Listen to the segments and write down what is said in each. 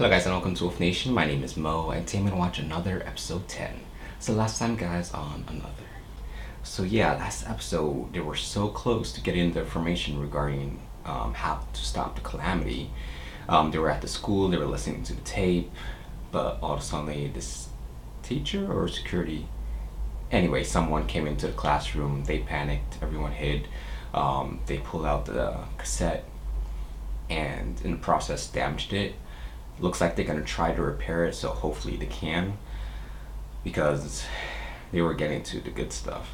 Hello guys and welcome to Wolf Nation. My name is Mo and today I'm going to watch another episode 10. So last time guys on another. So yeah, last episode they were so close to getting the information regarding how to stop the calamity. They were at the school, they were listening to the tape, but all of a sudden this teacher or security, anyway, someone came into the classroom, they panicked, everyone hid, they pulled out the cassette and in the process damaged it. Looks like they're gonna try to repair it, so hopefully they can, because they were getting to the good stuff.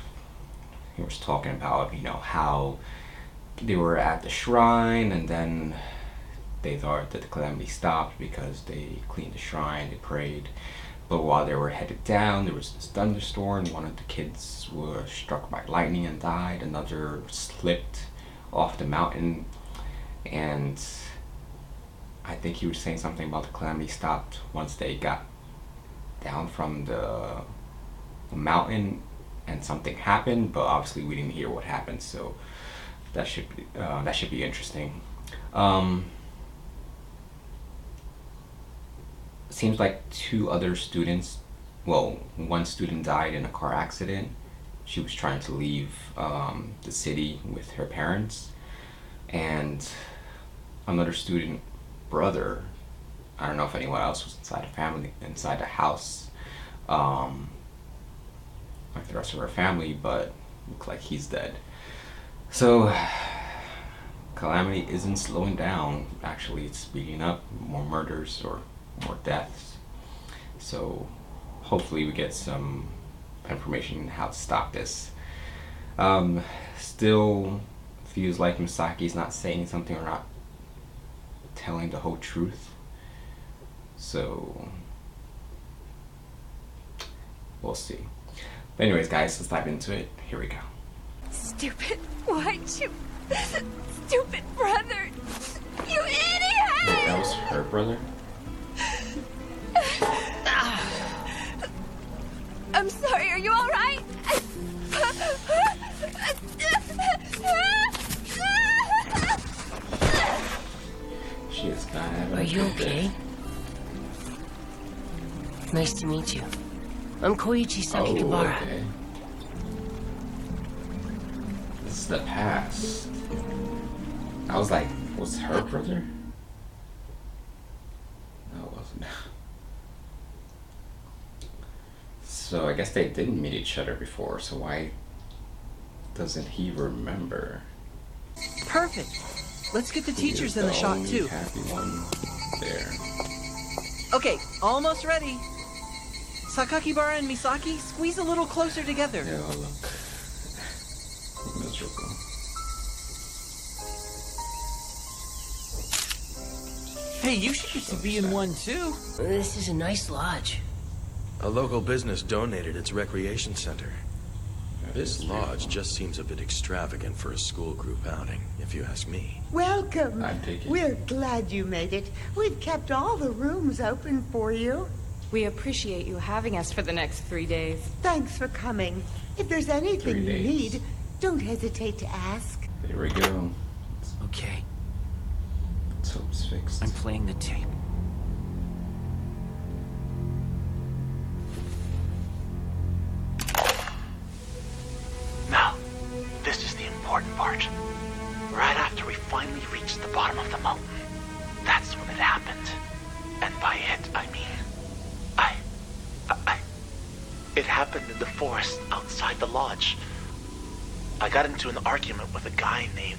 He was talking about, how they were at the shrine and then they thought that the calamity stopped because they cleaned the shrine, they prayed. But while they were headed down, there was this thunderstorm. One of the kids was struck by lightning and died. Another slipped off the mountain, and I think he was saying something about the calamity stopped once they got down from the mountain and something happened, but obviously we didn't hear what happened, so that should be interesting. Seems like two other students, well, one student died in a car accident. She was trying to leave the city with her parents, and another student brother, I don't know if anyone else was inside the family, inside the house, like the rest of her family, but looks like he's dead. So calamity isn't slowing down, actually it's speeding up. More murders or more deaths, so hopefully we get some information on how to stop this. Still feels like Misaki's not saying something or not telling the whole truth, so we'll see. But anyways guys, let's dive into it. Here we go. Stupid white you stupid brother, you idiot! Wait, that was her brother? I'm sorry, are you alright? She is not having Are you okay? Nice to meet you. I'm Koichi Sakakibara. Okay. This is the past. I was like, was her brother? No, it wasn't. So I guess they didn't meet each other before, so why doesn't he remember? Perfect. Let's get the teachers in the shot too. Happy one there. Okay, almost ready. Sakakibara and Misaki, squeeze a little closer together. Yeah, look. Miserable. Hey, you should get to be in one too. This is a nice lodge. A local business donated its recreation center. This lodge just seems a bit extravagant for a school group outing, if you ask me. Welcome. I'm taking. We're glad you made it. We've kept all the rooms open for you. We appreciate you having us for the next 3 days. Thanks for coming. If there's anything 3 you days. need, don't hesitate to ask. There we go. Okay, Let's hope it's fixed. I'm playing the tape. Now, this is the important part. Right after we finally reached the bottom of the mountain, that's when it happened. And by it, I mean, it happened in the forest outside the lodge. I got into an argument with a guy named...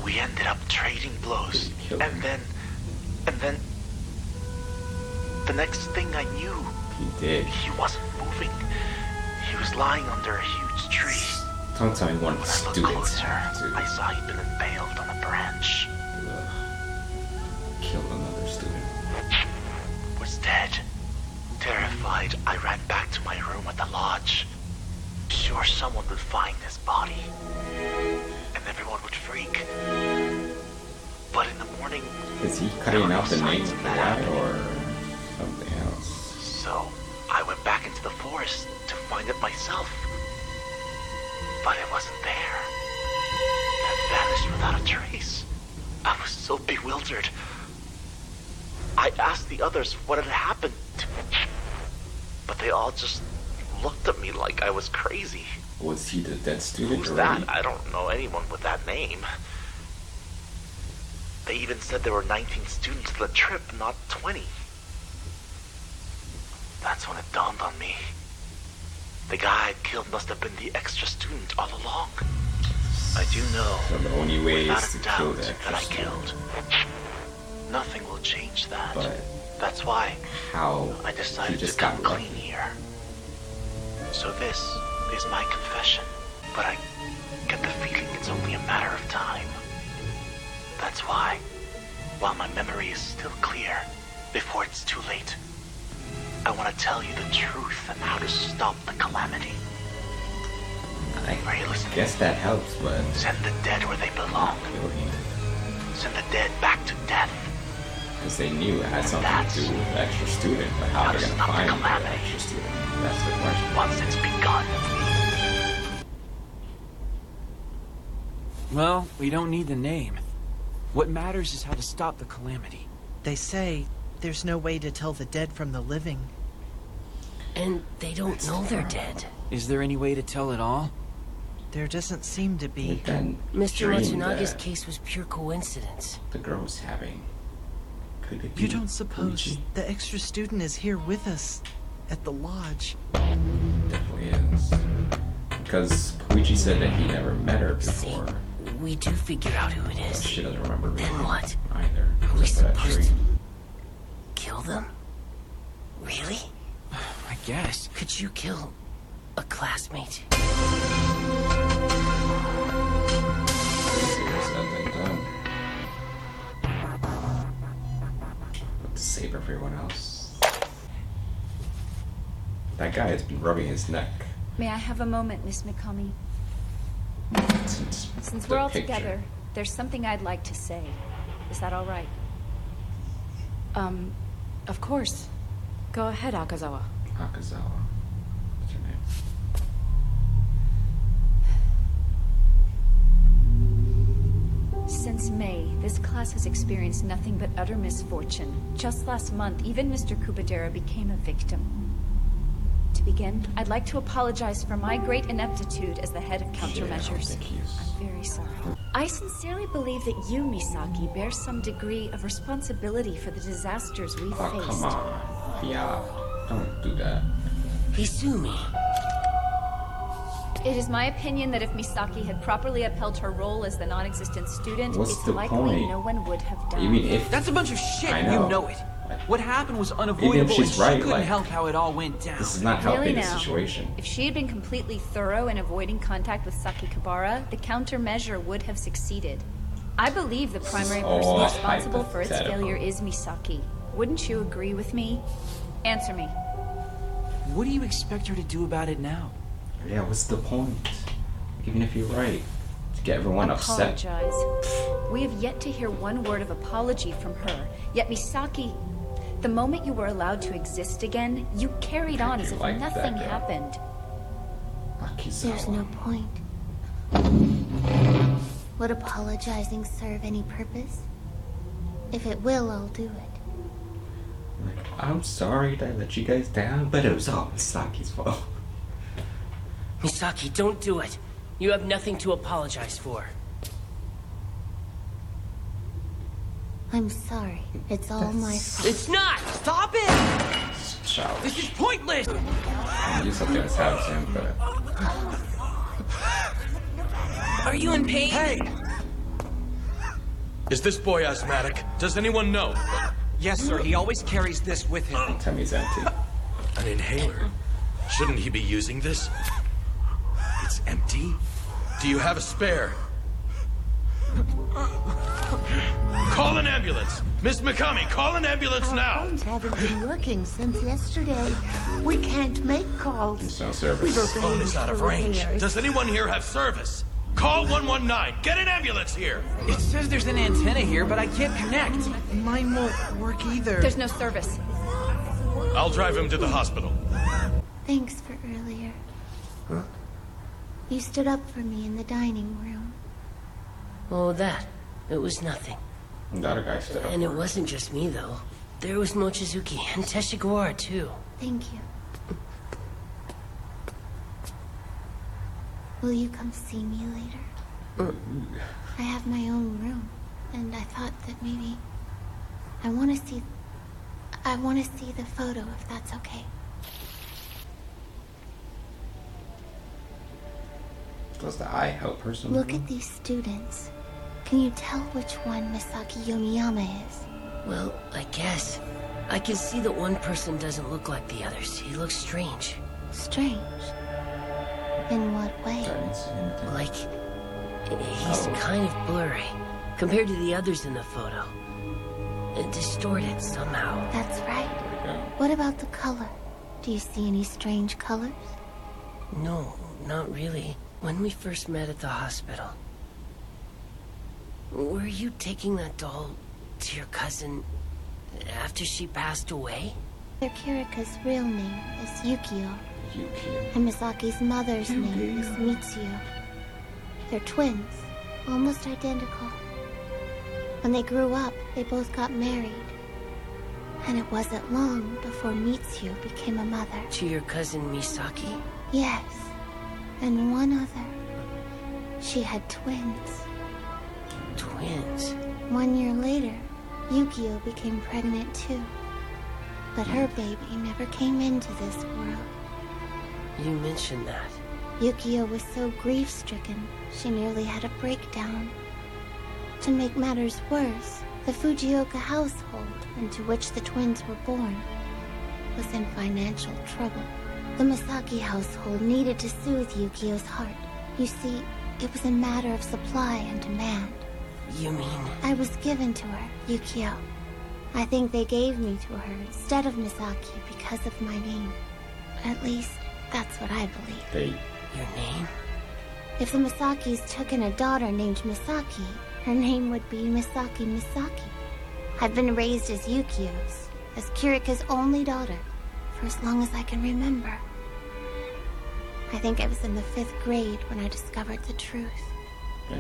We ended up trading blows, and then... The next thing I knew, He did. he wasn't moving. He was lying under a huge tree. Don't tell me one of When the I looked students closer, had to I saw he'd been impaled on a branch. kill another student. Was dead. Terrified, I ran back to my room at the lodge. Sure someone would find his body. And everyone would freak. But in the morning... Is he cutting out the names of the guy or something else? So, I went back into the forest to find it myself. But it wasn't there. It vanished without a trace. I was so bewildered. I asked the others what had happened, but they all just looked at me like I was crazy. Was he the dead student? Who's already? that? I don't know anyone with that name. They even said there were 19 students on the trip, not 20. That's when it dawned on me. The guy I'd killed must have been the extra student all along. I do know, So the only way without is a to kill doubt, the that I extra killed. Nothing will change that. But that's why how I he decided just to come got clean lucky. here. So this is my confession, but I get the feeling it's only a matter of time. That's why, while my memory is still clear, before it's too late, I want to tell you the truth and how to stop the calamity. Are you listening? Guess that helps, but Send the dead where they belong. killing. Send the dead back to death. Because they knew it had something to do with the extra student, but how they're gonna find the extra student? That's the question. Once it's begun. Well, we don't need the name. What matters is how to stop the calamity. They say there's no way to tell the dead from the living. And they don't know they're dead. Is there any way to tell at all? There doesn't seem to be. But then Mr. dream Matsunaga's that case was pure coincidence. the girl was having. Could it be You don't suppose Koichi? the extra student is here with us at the lodge? Definitely is. Because Koichi said that he never met her before. We do figure out who it is. She doesn't remember me Then what? either. Are we Except for that supposed tree. to kill them? Really? I guess. Could you kill a classmate? Easier said than done. But to save everyone else. That guy has been rubbing his neck May I have a moment, Miss Mikami? Since the we're all picture. together, there's something I'd like to say. Is that all right? Of course. Go ahead, Akazawa. Akazawa. What's her name? Since May, this class has experienced nothing but utter misfortune. Just last month, even Mr. Kubadera became a victim. To begin, I'd like to apologize for my great ineptitude as the head of Yeah, I don't countermeasures. think he's- I'm very sorry. I sincerely believe that you, Misaki, bear some degree of responsibility for the disasters we Oh, faced. come on. Yeah, don't do that. Hisumi. It is my opinion that if Misaki had properly upheld her role as the non-existent student, What's it's the likely point? no one would have died. Even if That's a bunch of shit. I know. You know it. What happened was unavoidable, she's and she right, couldn't like, help how it all went down. this is not Really helping the now, situation. if she had been completely thorough in avoiding contact with Sakikibara, the countermeasure would have succeeded. I believe the primary person all responsible for its hypothetical. failure is Misaki. Wouldn't you agree with me? Answer me. What do you expect her to do about it now? Yeah, what's the point? Even if you're right, to get everyone upset. Apologize. We have yet to hear one word of apology from her. Yet Misaki, the moment you were allowed to exist again, you carried on as if like that nothing guy. happened. Akizawa. There's no point. Would apologizing serve any purpose? If it will, I'll do it. Like, I'm sorry that I let you guys down, but it was all Misaki's fault. Misaki, don't do it. You have nothing to apologize for. I'm sorry. It's all my fault. It's not! Stop it! Childish. This is pointless! You something stabs him, but Are you in pain? Hey! Is this boy asthmatic? Does anyone know? Yes, sir. He always carries this with him. tummy's empty. An inhaler? Shouldn't he be using this? It's empty? Do you have a spare? Call an ambulance! Miss Mikami, call an ambulance Our now! phones haven't been working since yesterday. We can't make calls. There's no We've service. Phone is out of for range. repairs. Does anyone here have service? Call 119! Get an ambulance here! It says there's an antenna here, but I can't connect. Mine won't work either. There's no service. I'll drive him to the hospital. Thanks for earlier. You stood up for me in the dining room. Oh, that. It was nothing. The other guy stood up. And it wasn't just me, though. There was Mochizuki and Teshigawara, too. Thank you. Will you come see me later? I have my own room, and I thought that maybe... I want to see the photo, if that's okay. Does the eye help her somehow? Look at these students. Can you tell which one Misaki Yomiyama is? Well, I guess. I can see that one person doesn't look like the others. He looks strange. Strange? In what way? Like, he's kind of blurry compared to the others in the photo. Distorted somehow. That's right. What about the color? Do you see any strange colors? No, not really. When we first met at the hospital, were you taking that doll to your cousin after she passed away? Kirika's real name is Yukio. And Misaki's mother's name is Mitsuyo. They're twins, almost identical. When they grew up, they both got married. And it wasn't long before Mitsuyo became a mother. To your cousin Misaki? Yes. And one other. She had twins. Twins? 1 year later, Yukio became pregnant too. But her baby never came into this world. You mentioned that. Yukio was so grief-stricken, she nearly had a breakdown. To make matters worse, the Fujioka household, into which the twins were born, was in financial trouble. The Misaki household needed to soothe Yukio's heart. You see, it was a matter of supply and demand. You mean? I was given to her, Yukio. I think they gave me to her instead of Misaki because of my name. At least, that's what I believe. Your name? If the Misakis took in a daughter named Misaki, her name would be Misaki Misaki. I've been raised as Yukio's, as Kirika's only daughter, for as long as I can remember. I think I was in the 5th grade when I discovered the truth.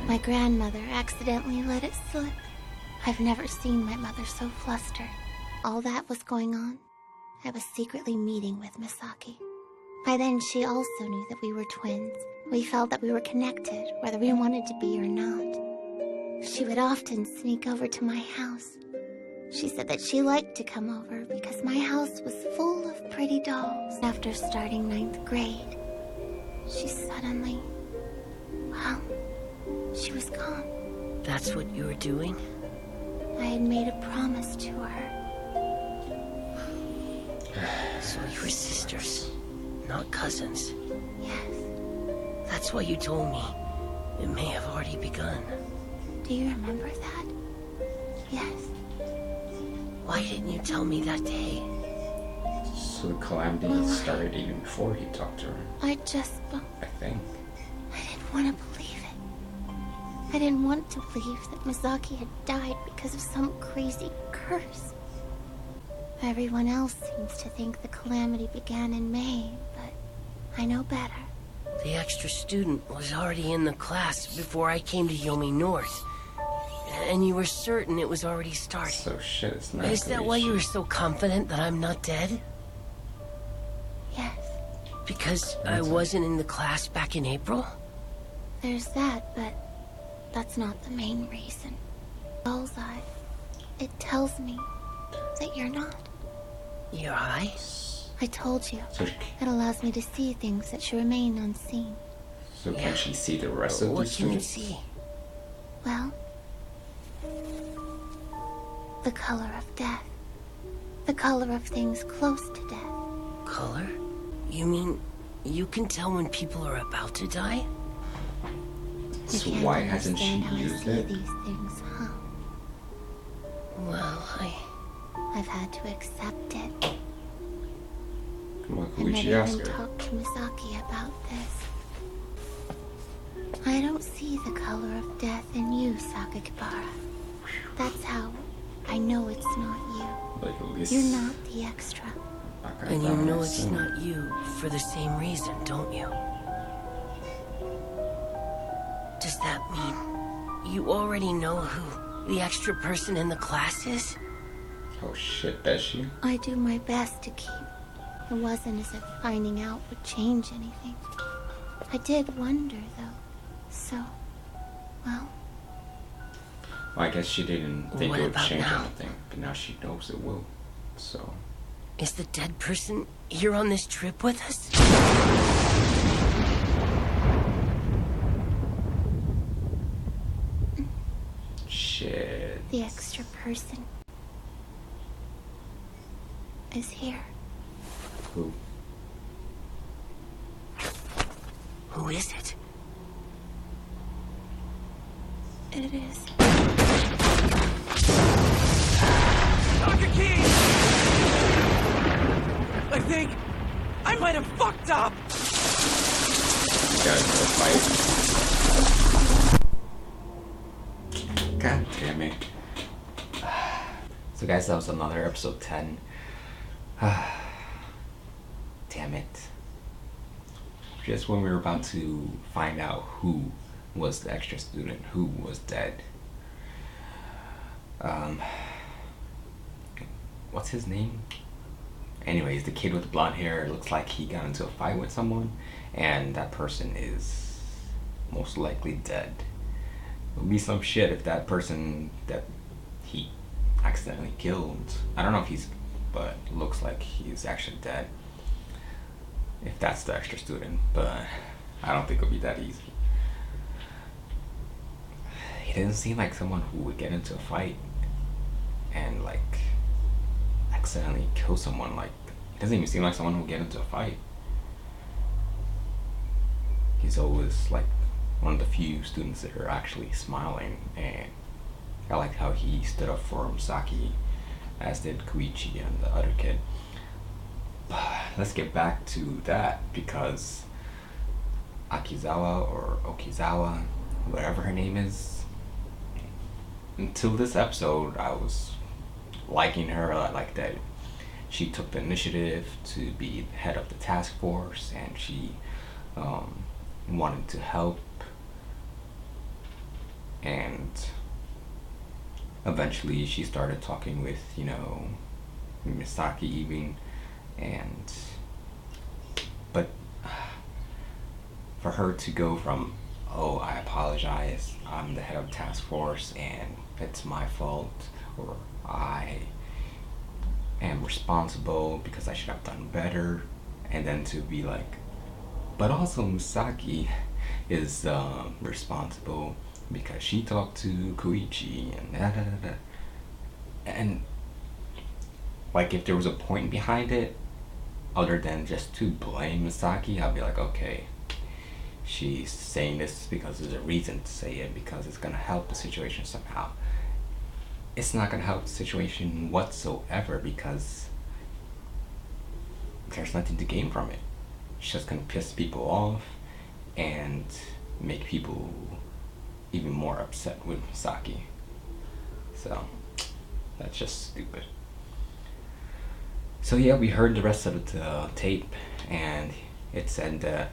My grandmother accidentally let it slip. I've never seen my mother so flustered. All that was going on, I was secretly meeting with Misaki. By then, she also knew that we were twins. We felt that we were connected, whether we wanted to be or not. She would often sneak over to my house. She said that she liked to come over because my house was full of pretty dolls. After starting 9th grade, she suddenly... well, she was gone. That's what you were doing? I had made a promise to her. So you were sisters, not cousins. Yes. That's why you told me. It may have already begun. Do you remember that? Yes. Why didn't you tell me that day? So the calamity started even before he talked to her. I just... I think. I didn't want to believe it. I didn't want to believe that Misaki had died because of some crazy curse. Everyone else seems to think the calamity began in May, but I know better. The extra student was already in the class before I came to Yomi North. And you were certain it was already started. So shit, it's not. Is that why you were so confident that I'm not dead? Yes. Because I wasn't in the class back in April? There's that, but that's not the main reason. Doll's eye. It tells me that you're not. Your eye? I told you. So, it allows me to see things that should remain unseen. So can she see the rest of the What can you students? see? Well, the color of death. The color of things close to death. Color? You mean you can tell when people are about to die? You So can't why hasn't she understand how I used see it? these things, huh? Well, I've had to accept it. Well, who And would maybe she ask even her? talk to Misaki about this. I don't see the color of death in you, Sakakibara. That's how I know it's not you. Like at least. You're not the extra. and you know it's not you for the same reason, don't you? Does that mean you already know who the extra person in the class is? Oh shit, does she? I do my best to keep. It wasn't as if finding out would change anything. I did wonder, though. So, well... I guess she didn't think What it would about change now? anything, but now she knows it will. So... Is the dead person here on this trip with us? Shit. The extra person is here. Who? Who is it? It is. Dr. Key! I think I might have fucked up! Got into a fight. God damn it. So guys, that was another episode 10. Damn it. Just when we were about to find out who was the extra student, who was dead. What's his name? Anyways, the kid with the blonde hair, it looks like he got into a fight with someone, and that person is most likely dead. It would be some shit if that person that he accidentally killed, I don't know if he's, but it looks like he's actually dead. If that's the extra student, but I don't think it'll be that easy. He didn't seem like someone who would get into a fight and like accidentally kill someone. Like, it doesn't even seem like someone who would get into a fight. He's always like one of the few students that are actually smiling, and I like how he stood up for Misaki, as did Koichi and the other kid. Let's get back to that, because Akizawa or Okizawa, whatever her name is, until this episode I was liking her. I like that she took the initiative to be the head of the task force, and she wanted to help, and eventually she started talking with, you know, Misaki even, and but for her to go from, oh, I apologize, I'm the head of the task force and it's my fault, or I am responsible because I should have done better, and then to be like, but also Misaki is responsible because she talked to Koichi and da da da da. And like, if there was a point behind it other than just to blame Misaki, I'd be like, okay, she's saying this because there's a reason to say it, because it's gonna help the situation somehow. It's not gonna help the situation whatsoever, because there's nothing to gain from it. It's just gonna piss people off and make people even more upset with Misaki. So that's just stupid. So yeah, we heard the rest of the tape, and it said that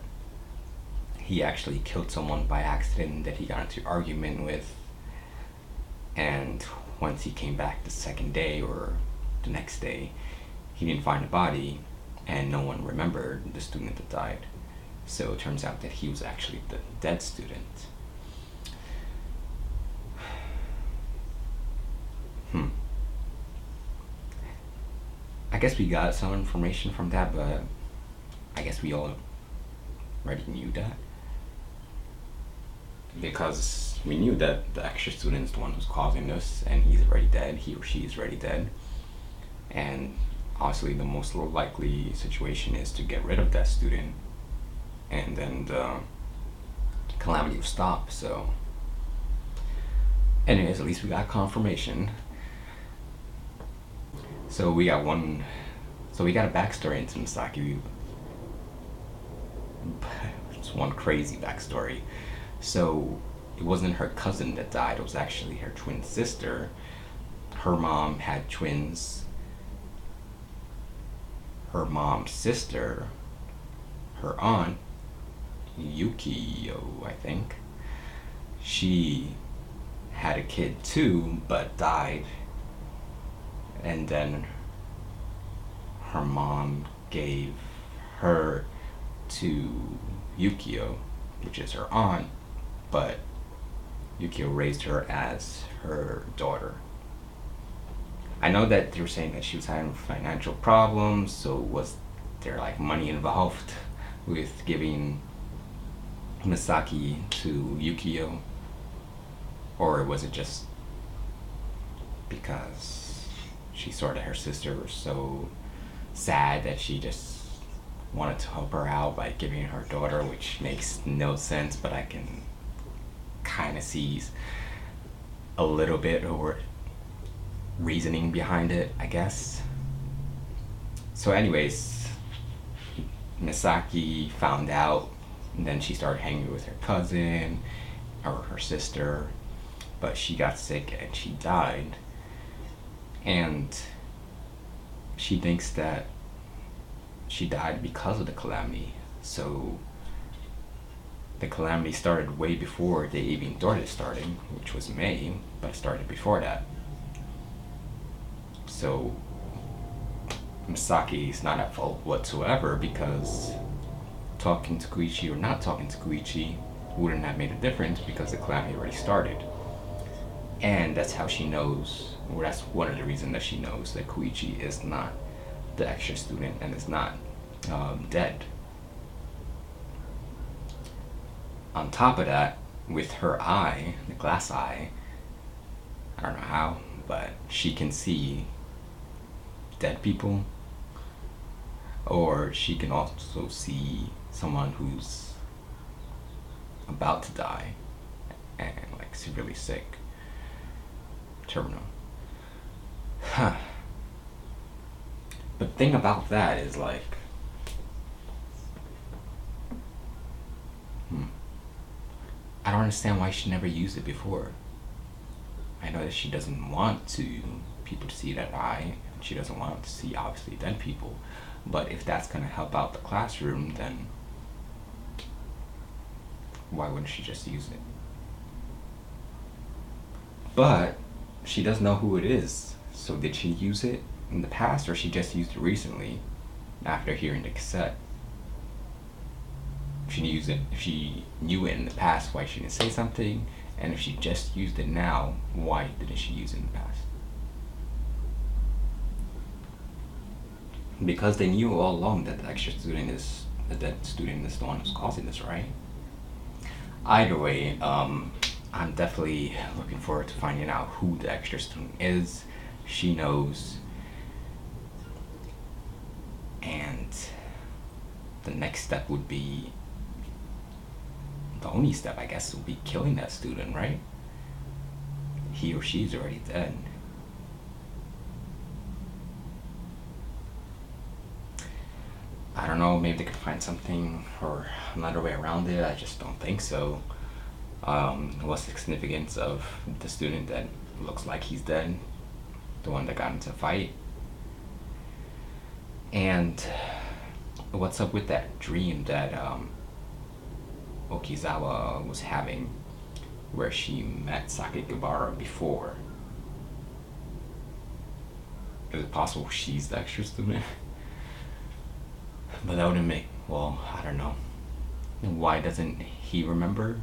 he actually killed someone by accident that he got into an argument with, and once he came back the second day or the next day, he didn't find the body, and no one remembered the student that died. So it turns out that he was actually the dead student. I guess we got some information from that, but I guess we all already knew that, because we knew that the extra student is the one who's causing this, and he's already dead, he or she is already dead, and obviously the most likely situation is to get rid of that student, and then the calamity will stop. So anyways, at least we got confirmation. So we got a backstory into Misaki. It's one crazy backstory. So it wasn't her cousin that died, it was actually her twin sister. Her mom had twins. Her mom's sister, her aunt, Yukio, I think, she had a kid too, but died. And then her mom gave her to Yukio, which is her aunt, but Yukio raised her as her daughter. I know that they were saying that she was having financial problems, so was there like money involved with giving Misaki to Yukio? Or was it just because she saw that her sister was so sad that she just wanted to help her out by giving her daughter, which makes no sense, but I can kind of see a little bit of reasoning behind it, I guess. So anyways, Misaki found out, and then she started hanging with her cousin or her sister, but she got sick and she died. And she thinks that she died because of the calamity. So the calamity started way before they even started starting, which was May, but it started before that. So Misaki is not at fault whatsoever, because talking to Koichi or not talking to Koichi wouldn't have made a difference because the calamity already started. And that's how she knows, or that's one of the reasons that she knows that Koichi is not the extra student and is not dead. On top of that, with her eye, the glass eye, I don't know how, but she can see dead people, or she can also see someone who's about to die and like severely sick, terminal. Huh. But the thing about that is like, I don't understand why she never used it before. I know that she doesn't want people to see that eye. She doesn't want to see, obviously, dead people. But if that's going to help out the classroom, then why wouldn't she just use it? But she does know who it is. So did she use it in the past, or she just used it recently after hearing the cassette? If she knew it in the past, why she didn't say something? And if she just used it now, why didn't she use it in the past? Because they knew all along that the extra student is the dead student is the one who's causing this, right? Either way, I'm definitely looking forward to finding out who the extra student is. She knows, and the next step would be, the only step I guess, would be killing that student, right? He or she's already dead. I don't know, maybe they could find something or another way around it. I just don't think so. What's the significance of the student that looks like he's dead? The one that got into a fight? And what's up with that dream that Okizawa was having, where she met Sakigabara before? Is it possible she's the extra student? But that wouldn't make, well, I don't know. Why doesn't he remember?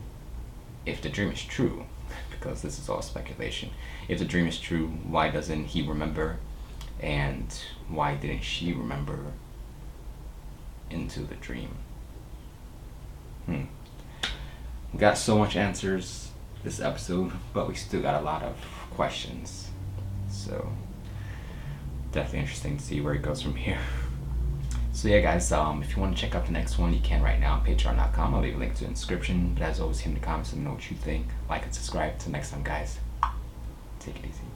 If the dream is true, because this is all speculation. If the dream is true, why doesn't he remember? And why didn't she remember into the dream? We got so much answers this episode, but we still got a lot of questions. So definitely interesting to see where it goes from here. So yeah guys, if you want to check out the next one, you can right now on patreon.com. I'll leave a link to the description. But as always, hit in the comments and know what you think. Like and subscribe. Till next time guys, take it easy.